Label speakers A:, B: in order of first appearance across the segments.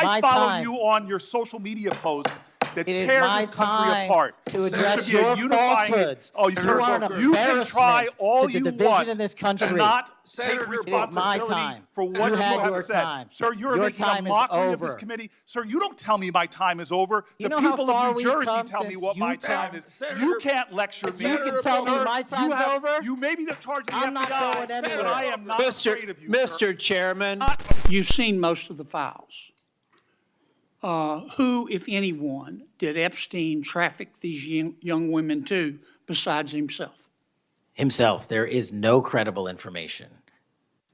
A: I follow you on your social media posts that tear this country apart.
B: To address your falsehoods.
A: Oh, you can try all you want
B: in this country.
A: to not take responsibility for what you have said. Sir, you're making a mockery of this committee. Sir, you don't tell me my time is over. The people of New Jersey tell me what my time is. You can't lecture me.
B: You can tell me my time's over?
A: You may be the charge of the
B: I'm not going anywhere.
A: but I am not afraid of you,
C: Mr. Chairman.
D: You've seen most of the files. Who, if anyone, did Epstein traffic these young women to besides himself?
B: Himself. There is no credible information.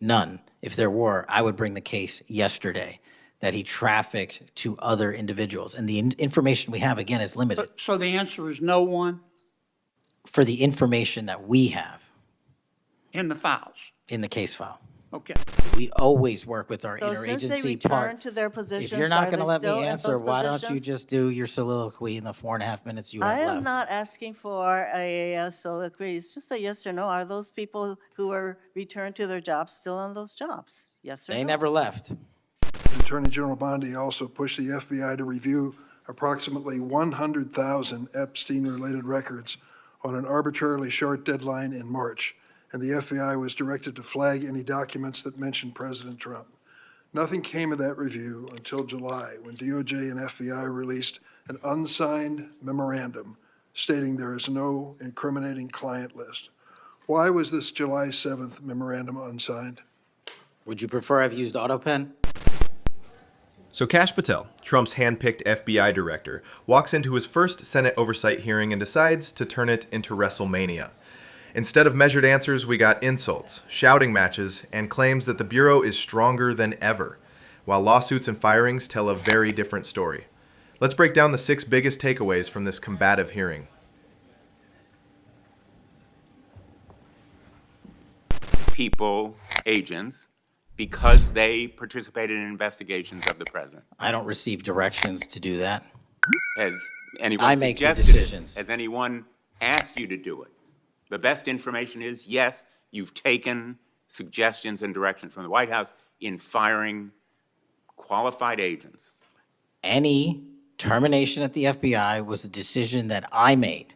B: None. If there were, I would bring the case yesterday that he trafficked to other individuals. And the information we have, again, is limited.
D: So the answer is no one?
B: For the information that we have.
D: In the files?
B: In the case file.
D: Okay.
B: We always work with our
E: So since they
B: interagency
E: return
B: part.
E: to their positions,
B: If you're not
E: are
B: going to
E: they
B: let
E: still
B: me
E: in
B: answer,
E: those
B: why don't you
E: positions?
B: just do your soliloquy in the 4.5 minutes you have
E: I
B: left?
E: am not asking for a soliloquy. It's just a yes or no. Are those people who were returned to their jobs still on those jobs? Yes or no?
B: They never left.
F: Attorney General Bondi also pushed the FBI to review approximately 100,000 Epstein-related records on an arbitrarily short deadline in March, and the FBI was directed to flag any documents that mentioned President Trump. Nothing came of that review until July, when DOJ and FBI released an unsigned memorandum stating there is no incriminating client list. Why was this July 7th memorandum unsigned?
B: Would you prefer I've used AutoPen?
G: So Kash Patel, Trump's hand-picked FBI director, walks into his first Senate Oversight hearing and decides to turn it into WrestleMania. Instead of measured answers, we got insults, shouting matches, and claims that the Bureau is stronger than ever, while lawsuits and firings tell a very different story. Let's break down the 6 biggest takeaways from this combative hearing.
H: People, agents, because they participated in investigations of the president.
B: I don't receive directions to do that.
H: Has anyone
B: I make the
H: suggested
B: decisions.
H: it? Has anyone asked you to do it? The best information is, yes, you've taken suggestions and direction from the White House in firing qualified agents.
B: Any termination at the FBI was a decision that I made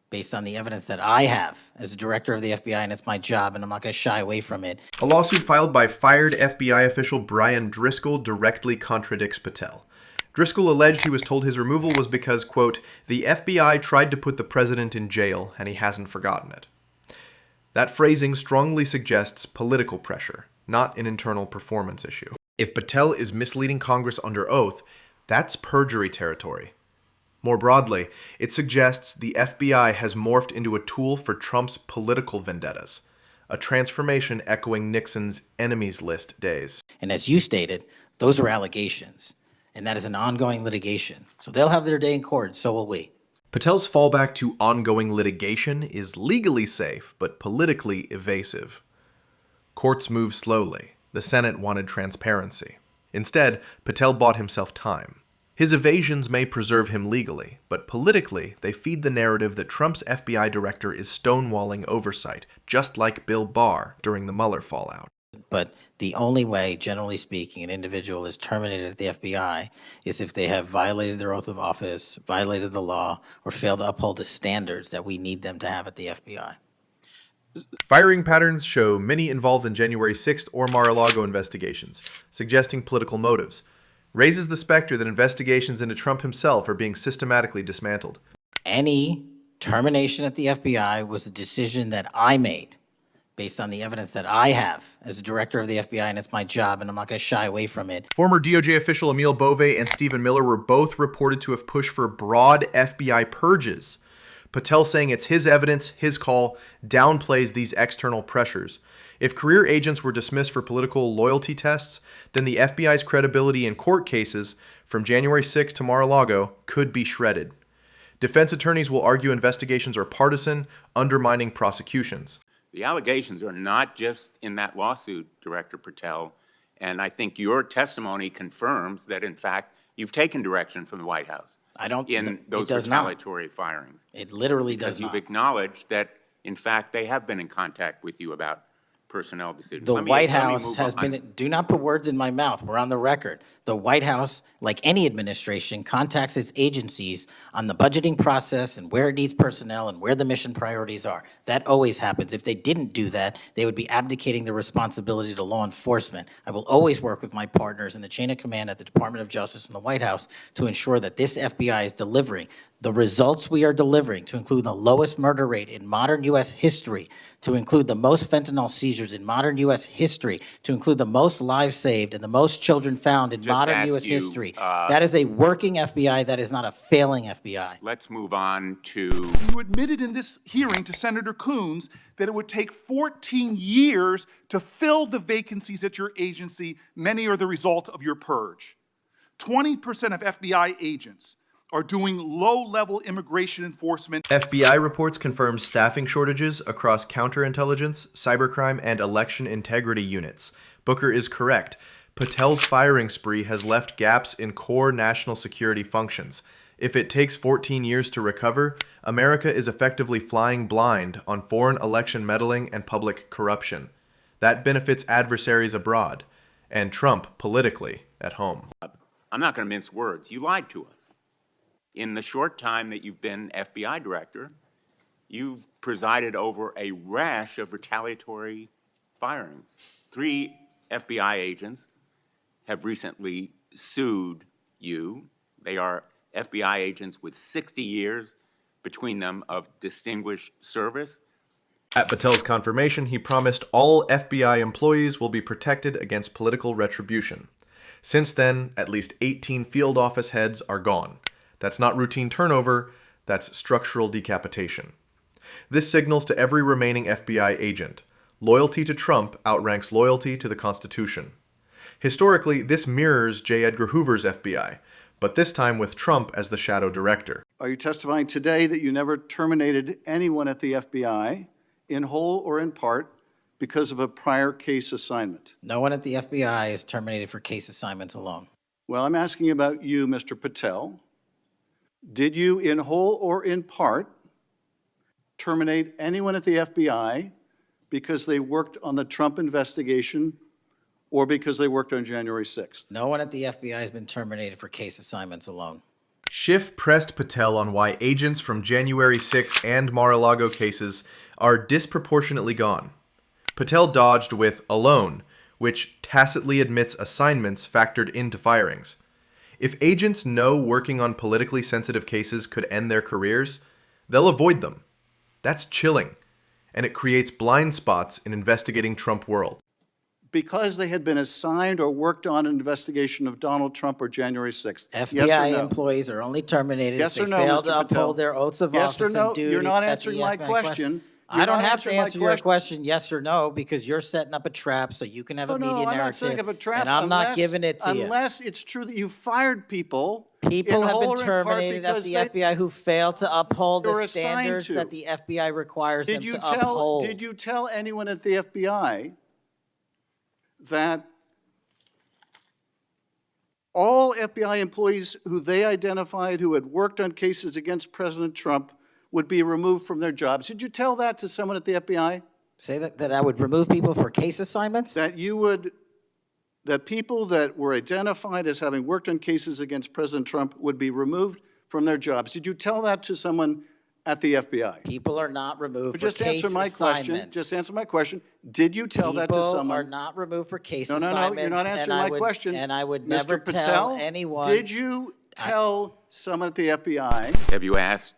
B: based on the evidence that I have as a director of the FBI, and it's my job, and I'm not going to shy away from it.
G: A lawsuit filed by fired FBI official Brian Driscoll directly contradicts Patel. Driscoll alleged he was told his removal was because, quote, the FBI tried to put the president in jail and he hasn't forgotten it. That phrasing strongly suggests political pressure, not an internal performance issue. If Patel is misleading Congress under oath, that's perjury territory. More broadly, it suggests the FBI has morphed into a tool for Trump's political vendettas, a transformation echoing Nixon's enemies list days.
B: And as you stated, those are allegations, and that is an ongoing litigation. So they'll have their day in court, so will we.
G: Patel's fallback to ongoing litigation is legally safe, but politically evasive. Courts move slowly. The Senate wanted transparency. Instead, Patel bought himself time. His evasions may preserve him legally, but politically, they feed the narrative that Trump's FBI director is stonewalling oversight, just like Bill Barr during the Mueller fallout.
B: But the only way, generally speaking, an individual is terminated at the FBI is if they have violated their oath of office, violated the law, or failed to uphold the standards that we need them to have at the FBI.
G: Firing patterns show many involved in January 6th or Mar-a-Lago investigations, suggesting political motives. Raises the specter that investigations into Trump himself are being systematically dismantled.
B: Any termination at the FBI was a decision that I made based on the evidence that I have as a director of the FBI, and it's my job, and I'm not going to shy away from it.
G: Former DOJ official Emil Bove and Stephen Miller were both reported to have pushed for broad FBI purges. Patel saying it's his evidence, his call, downplays these external pressures. If career agents were dismissed for political loyalty tests, then the FBI's credibility in court cases from January 6 to Mar-a-Lago could be shredded. Defense attorneys will argue investigations are partisan, undermining prosecutions.
H: The allegations are not just in that lawsuit, Director Patel, and I think your testimony confirms that, in fact, you've taken direction from the White House in those retaliatory firings.
B: It literally does
H: because
B: not.
H: You've acknowledged that, in fact, they have been in contact with you about personnel decisions.
B: The White House has been, do not put words in my mouth, we're on the record. The White House, like any administration, contacts its agencies on the budgeting process and where it needs personnel and where the mission priorities are. That always happens. If they didn't do that, they would be abdicating the responsibility to law enforcement. I will always work with my partners in the chain of command at the Department of Justice and the White House to ensure that this FBI is delivering the results we are delivering, to include the lowest murder rate in modern U.S. history, to include the most fentanyl seizures in modern U.S. history, to include the most lives saved and the most children found in modern U.S. history. That is a working FBI. That is not a failing FBI.
H: Let's move on to...
A: You admitted in this hearing to Senator Coons that it would take 14 years to fill the vacancies at your agency. Many are the result of your purge. 20% of FBI agents are doing low-level immigration enforcement.
G: FBI reports confirm staffing shortages across counterintelligence, cybercrime, and election integrity units. Booker is correct. Patel's firing spree has left gaps in core national security functions. If it takes 14 years to recover, America is effectively flying blind on foreign election meddling and public corruption. That benefits adversaries abroad, and Trump politically at home.
H: I'm not going to mince words. You lied to us. In the short time that you've been FBI director, you've presided over a rash of retaliatory firings. 3 FBI agents have recently sued you. They are FBI agents with 60 years between them of distinguished service.
G: At Patel's confirmation, he promised all FBI employees will be protected against political retribution. Since then, at least 18 field office heads are gone. That's not routine turnover, that's structural decapitation. This signals to every remaining FBI agent: loyalty to Trump outranks loyalty to the Constitution. Historically, this mirrors J. Edgar Hoover's FBI, but this time with Trump as the shadow director.
C: Are you testifying today that you never terminated anyone at the FBI, in whole or in part, because of a prior case assignment?
B: No one at the FBI is terminated for case assignments alone.
C: Well, I'm asking about you, Mr. Patel. Did you, in whole or in part, terminate anyone at the FBI because they worked on the Trump investigation or because they worked on January 6th?
B: No one at the FBI has been terminated for case assignments alone.
G: Schiff pressed Patel on why agents from January 6 and Mar-a-Lago cases are disproportionately gone. Patel dodged with alone, which tacitly admits assignments factored into firings. If agents know working on politically sensitive cases could end their careers, they'll avoid them. That's chilling, and it creates blind spots in investigating Trump world.
C: Because they had been assigned or worked on an investigation of Donald Trump or January 6th.
B: FBI
C: yes
B: employees are only terminated
C: yes
B: if they
C: or no,
B: fail
C: Mr.
B: to uphold
C: Patel.
B: their oaths of
C: Yes
B: office
C: or no?
B: and duty.
C: You're not
B: at the
C: answering my
B: FBI
C: question.
B: I don't have to answer your question yes or no because you're setting up a trap so you can have a media narrative.
C: I'm not setting up a trap.
B: And I'm not giving it to you.
C: Unless it's true that you fired people.
B: People have been terminated at the FBI who failed to uphold the standards that the FBI requires them to uphold.
C: Did you tell anyone at the FBI that all FBI employees who they identified who had worked on cases against President Trump would be removed from their jobs? Did you tell that to someone at the FBI?
B: Say that I would remove people for case assignments?
C: That people that were identified as having worked on cases against President Trump would be removed from their jobs. Did you tell that to someone at the FBI?
B: People are not removed
C: Just
B: for case
C: answer my
B: assignments.
C: question. Just answer my question. Did you tell that to someone?
B: People are not removed for case
C: No,
B: assignments.
C: you're not answering my question.
B: And I would
C: Mr.
B: never
C: Patel,
B: tell anyone.
C: Did you tell someone at the FBI?
H: Have you asked,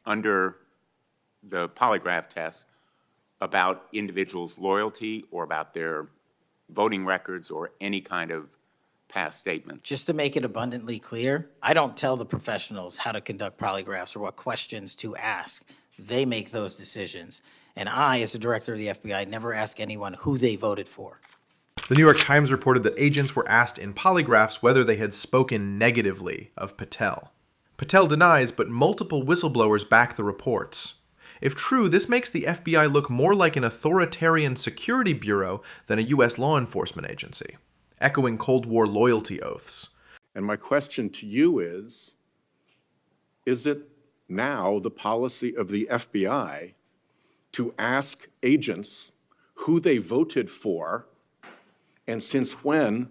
H: under the polygraph test, about individuals' loyalty or about their voting records or any kind of past statement?
B: Just to make it abundantly clear, I don't tell the professionals how to conduct polygraphs or what questions to ask. They make those decisions. And I, as the director of the FBI, never ask anyone who they voted for.
G: The New York Times reported that agents were asked in polygraphs whether they had spoken negatively of Patel. Patel denies, but multiple whistleblowers back the reports. If true, this makes the FBI look more like an authoritarian security bureau than a U.S. law enforcement agency, echoing Cold War loyalty oaths.
I: And my question to you is it now the policy of the FBI to ask agents who they voted for, and since when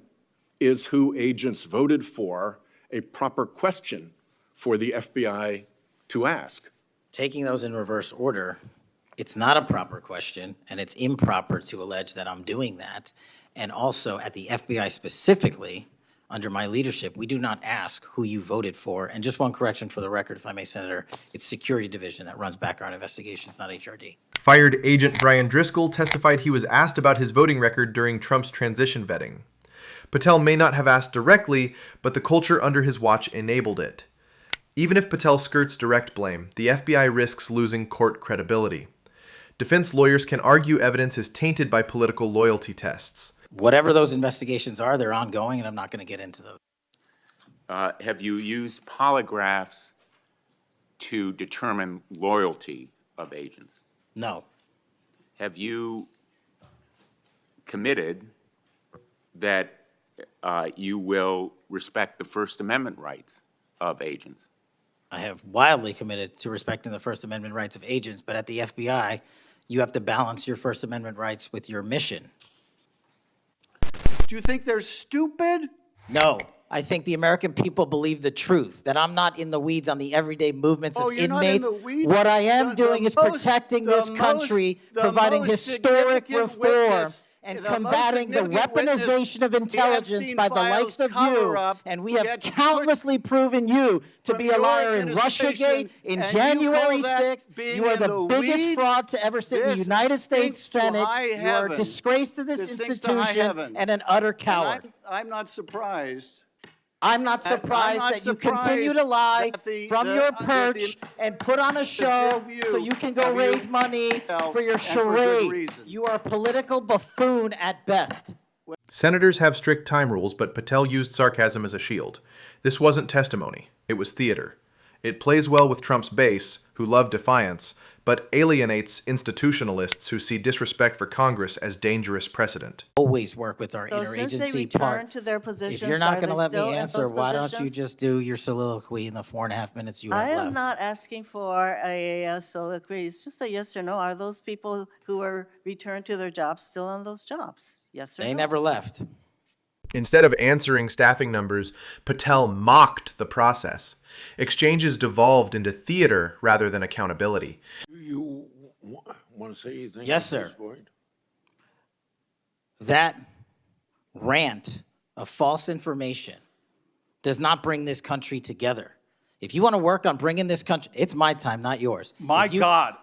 I: is who agents voted for a proper question for the FBI to ask?
B: Taking those in reverse order, it's not a proper question, and it's improper to allege that I'm doing that. And also, at the FBI specifically, under my leadership, we do not ask who you voted for. And just one correction for the record, if I may, Senator, it's Security Division that runs background investigations, not HRD.
G: Fired Agent Brian Driscoll testified he was asked about his voting record during Trump's transition vetting. Patel may not have asked directly, but the culture under his watch enabled it. Even if Patel skirts direct blame, the FBI risks losing court credibility. Defense lawyers can argue evidence is tainted by political loyalty tests.
B: Whatever those investigations are, they're ongoing, and I'm not going to get into those.
H: Have you used polygraphs to determine loyalty of agents?
B: No.
H: Have you committed that you will respect the First Amendment rights of agents?
B: I have wildly committed to respecting the First Amendment rights of agents, but at the FBI, you have to balance your First Amendment rights with your mission.
C: Do you think they're stupid?
B: No. I think the American people believe the truth, that I'm not in the weeds on the everyday movements of
C: you're
B: inmates.
C: not in the weeds?
B: What I am doing is protecting this country, providing historic reform, and combating the weaponization of intelligence by the likes of you. And we have countlessly proven you to be a liar in Russiagate, in January 6th. You are the biggest fraud to ever sit in the United States Senate. You are a disgrace to this institution and an utter coward.
C: I'm not surprised.
B: I'm not surprised that you continue to lie from your perch and put on a show so you can go raise money for your charade. You are a political buffoon at best.
G: Senators have strict time rules, but Patel used sarcasm as a shield. This wasn't testimony. It was theater. It plays well with Trump's base, who love defiance, but alienates institutionalists who see disrespect for Congress as dangerous precedent.
B: Always work with our
E: So since they
B: interagency
E: return
B: part.
E: to their positions,
B: If you're not
E: are
B: going to
E: they
B: let me
E: still in
B: answer,
E: those
B: why don't you
E: positions?
B: just do your soliloquy in the 4.5 minutes you have
E: I
B: left?
E: am not asking for a soliloquy. It's just a yes or no. Are those people who are returned to their jobs still on those jobs? Yes or no?
B: They never left.
G: Instead of answering staffing numbers, Patel mocked the process. Exchanges devolved into theater rather than accountability.
I: You want to say anything?
B: Yes, sir. That rant of false information does not bring this country together. If you want to work on bringing this country, it's my time, not yours.
A: My God.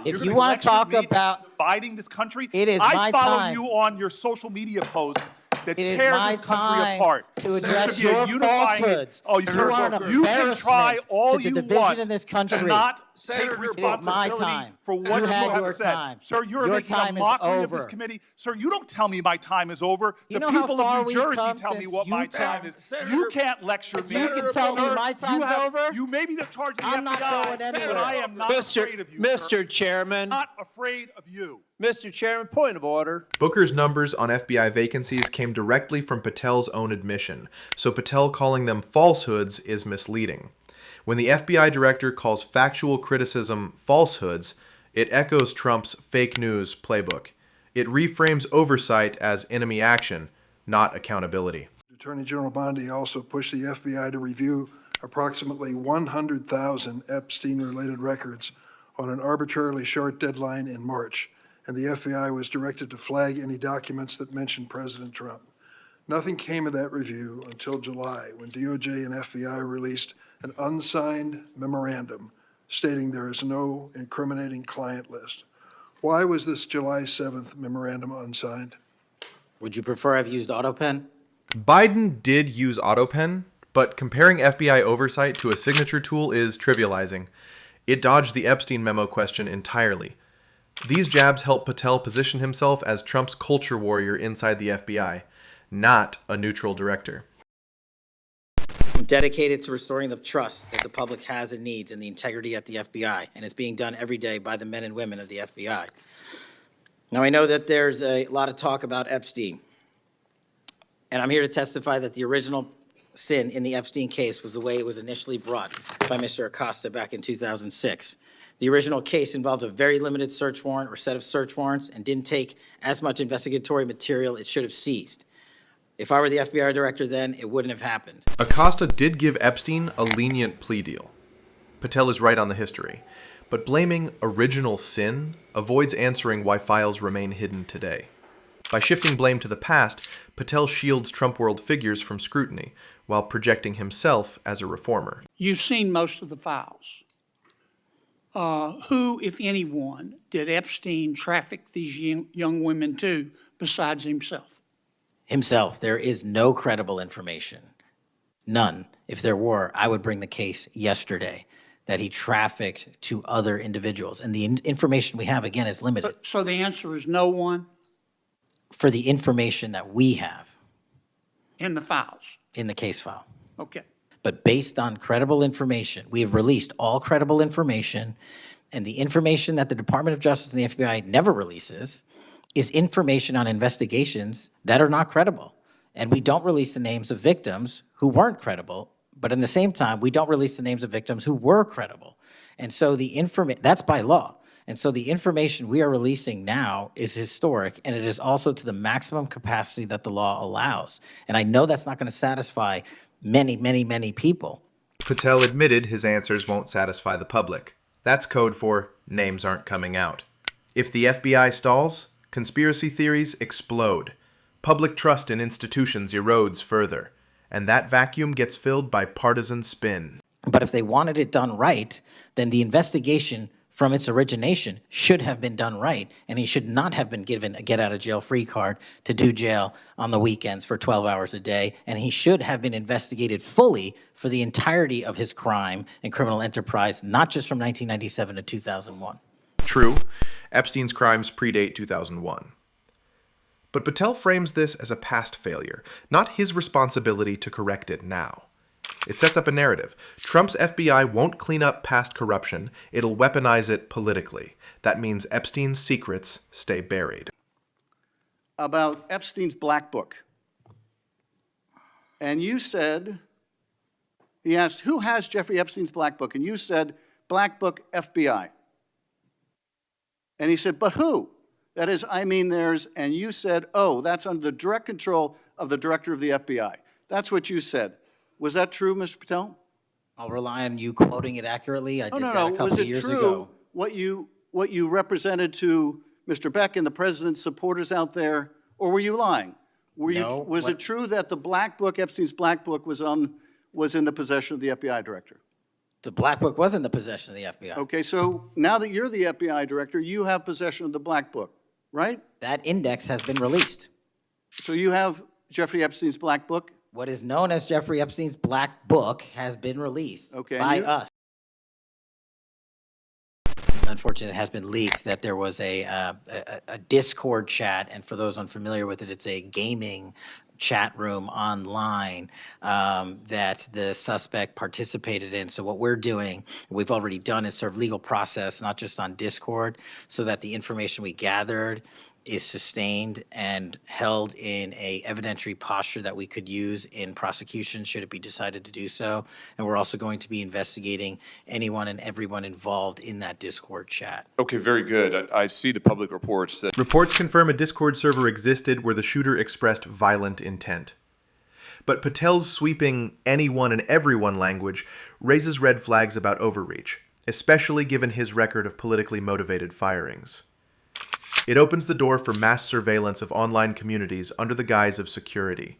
B: If you want to talk about
A: dividing this country,
B: it is
A: I follow
B: time.
A: you on your social media posts that
B: It is
A: tear
B: my
A: this country
B: time
A: apart.
B: to address
A: There should be a
B: your
A: unifying-
B: falsehoods.
A: Oh,
B: You are an
A: you can try
B: embarrassment
A: all
B: to the
A: you
B: division
A: want
B: in this country.
A: to not
B: Senator,
A: take
B: it is
A: responsibility
B: my time.
A: for what
B: You
A: you
B: had
A: have
B: your
A: said.
B: time.
A: Sir, you're
B: Your
A: making
B: time
A: a
B: is
A: mockery of this
B: over.
A: committee. Sir, you don't tell me my time is over.
B: You
A: The
B: know how
A: people
B: far
A: of New
B: we've
A: Jersey
B: come
A: tell me
B: since
A: what my
B: you
A: time is.
B: Senator,
A: You can't lecture me.
B: You can tell me
A: Sir,
B: my time's over?
A: You may be the charge of the
B: I'm not
A: FBI,
B: going anywhere.
A: but I am not afraid of you,
J: Mr.
A: sir.
J: Chairman.
A: Not afraid of you.
J: Mr. Chairman, point of order.
G: Booker's numbers on FBI vacancies came directly from Patel's own admission, so Patel calling them falsehoods is misleading. When the FBI director calls factual criticism falsehoods, it echoes Trump's fake news playbook. It reframes oversight as enemy action, not accountability.
F: Attorney General Bondi also pushed the FBI to review approximately 100,000 Epstein-related records on an arbitrarily short deadline in March, and the FBI was directed to flag any documents that mentioned President Trump. Nothing came of that review until July, when DOJ and FBI released an unsigned memorandum stating there is no incriminating client list. Why was this July 7th memorandum unsigned?
B: Would you prefer I've used AutoPen?
G: Biden did use AutoPen, but comparing FBI oversight to a signature tool is trivializing. It dodged the Epstein memo question entirely. These jabs help Patel position himself as Trump's culture warrior inside the FBI, not a neutral director.
B: I'm dedicated to restoring the trust that the public has and needs in the integrity at the FBI, and it's being done every day by the men and women of the FBI. Now, I know that there's a lot of talk about Epstein, and I'm here to testify that the original sin in the Epstein case was the way it was initially brought by Mr. Acosta back in 2006. The original case involved a very limited search warrant or set of search warrants and didn't take as much investigatory material it should have seized. If I were the FBI director then, it wouldn't have happened.
G: Acosta did give Epstein a lenient plea deal. Patel is right on the history, but blaming original sin avoids answering why files remain hidden today. By shifting blame to the past, Patel shields Trump world figures from scrutiny while projecting himself as a reformer.
D: You've seen most of the files. Who, if anyone, did Epstein traffic these young women to besides himself?
B: Himself. There is no credible information. None. If there were, I would bring the case yesterday that he trafficked to other individuals. And the information we have, again, is limited.
D: So the answer is no one?
B: For the information that we have.
D: In the files?
B: In the case file.
D: Okay.
B: But based on credible information, we have released all credible information, and the information that the Department of Justice and the FBI never releases is information on investigations that are not credible. And we don't release the names of victims who weren't credible, but in the same time, we don't release the names of victims who were credible. And so that's by law. And so the information we are releasing now is historic, and it is also to the maximum capacity that the law allows. And I know that's not going to satisfy many, many, many people.
G: Patel admitted his answers won't satisfy the public. That's code for names aren't coming out. If the FBI stalls, conspiracy theories explode. Public trust in institutions erodes further, and that vacuum gets filled by partisan spin.
B: But if they wanted it done right, then the investigation from its origination should have been done right, and he should not have been given a get-out-of-jail-free card to do jail on the weekends for 12 hours a day, and he should have been investigated fully for the entirety of his crime and criminal enterprise, not just from 1997 to 2001.
G: True, Epstein's crimes predate 2001. But Patel frames this as a past failure, not his responsibility to correct it now. It sets up a narrative. Trump's FBI won't clean up past corruption, it'll weaponize it politically. That means Epstein's secrets stay buried.
C: About Epstein's black book. And you said, he asked, who has Jeffrey Epstein's black book? And you said, black book FBI. And he said, but who? That is, I mean theirs. And you said, oh, that's under the direct control of the director of the FBI. That's what you said. Was that true, Mr. Patel?
B: I'll rely on you quoting it accurately. I did that a couple of years ago.
C: Was it true what you represented to Mr. Beck and the president's supporters out there, or were you lying? Was it true that the black book, Epstein's black book, was in the possession of the FBI director?
B: The black book was in the possession of the FBI.
C: Okay, so now that you're the FBI director, you have possession of the black book, right?
B: That index has been released.
C: So you have Jeffrey Epstein's black book?
B: What is known as Jeffrey Epstein's black book has been released by us. Unfortunately, it has been leaked that there was a Discord chat, and for those unfamiliar with it, it's a gaming chat room online that the suspect participated in. So what we're doing, we've already done, is serve legal process, not just on Discord, so that the information we gathered is sustained and held in a evidentiary posture that we could use in prosecution should it be decided to do so. And we're also going to be investigating anyone and everyone involved in that Discord chat.
K: Okay, very good. I see the public reports that...
G: Reports confirm a Discord server existed where the shooter expressed violent intent. But Patel's sweeping anyone and everyone language raises red flags about overreach, especially given his record of politically motivated firings. It opens the door for mass surveillance of online communities under the guise of security,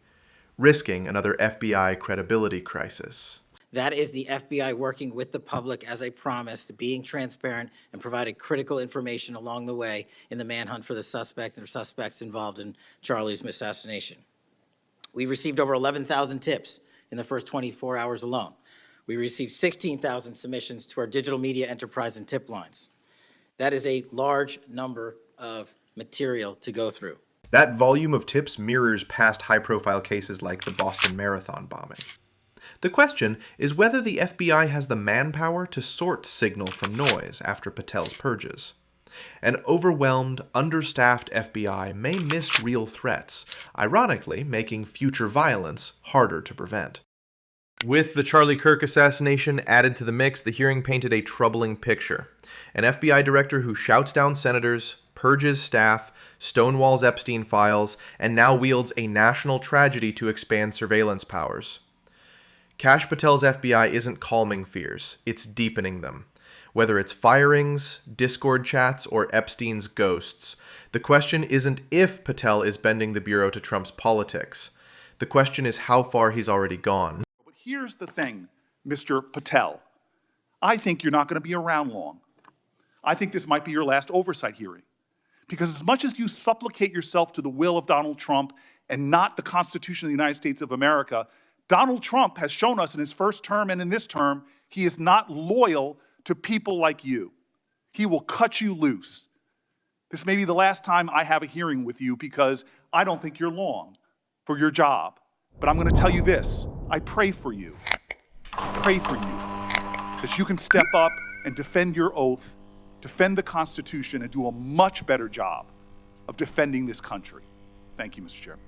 G: risking another FBI credibility crisis.
B: That is the FBI working with the public as I promised, being transparent and providing critical information along the way in the manhunt for the suspect and suspects involved in Charlie's assassination. We received over 11,000 tips in the first 24 hours alone. We received 16,000 submissions to our digital media enterprise and tip lines. That is a large number of material to go through.
G: That volume of tips mirrors past high-profile cases like the Boston Marathon bombing. The question is whether the FBI has the manpower to sort signal from noise after Patel's purges. An overwhelmed, understaffed FBI may miss real threats, ironically making future violence harder to prevent. With the Charlie Kirk assassination added to the mix, the hearing painted a troubling picture. An FBI director who shouts down senators, purges staff, stonewalls Epstein files, and now wields a national tragedy to expand surveillance powers. Kash Patel's FBI isn't calming fears, it's deepening them. Whether it's firings, Discord chats, or Epstein's ghosts, the question isn't if Patel is bending the Bureau to Trump's politics. The question is how far he's already gone.
A: But here's the thing, Mr. Patel. I think you're not going to be around long. I think this might be your last oversight hearing. Because as much as you supplicate yourself to the will of Donald Trump and not the Constitution of the United States of America, Donald Trump has shown us in his first term and in this term, he is not loyal to people like you. He will cut you loose. This may be the last time I have a hearing with you because I don't think you're long for your job. But I'm going to tell you this. I pray for you. I pray for you that you can step up and defend your oath, defend the Constitution, and do a much better job of defending this country. Thank you, Mr. Chairman.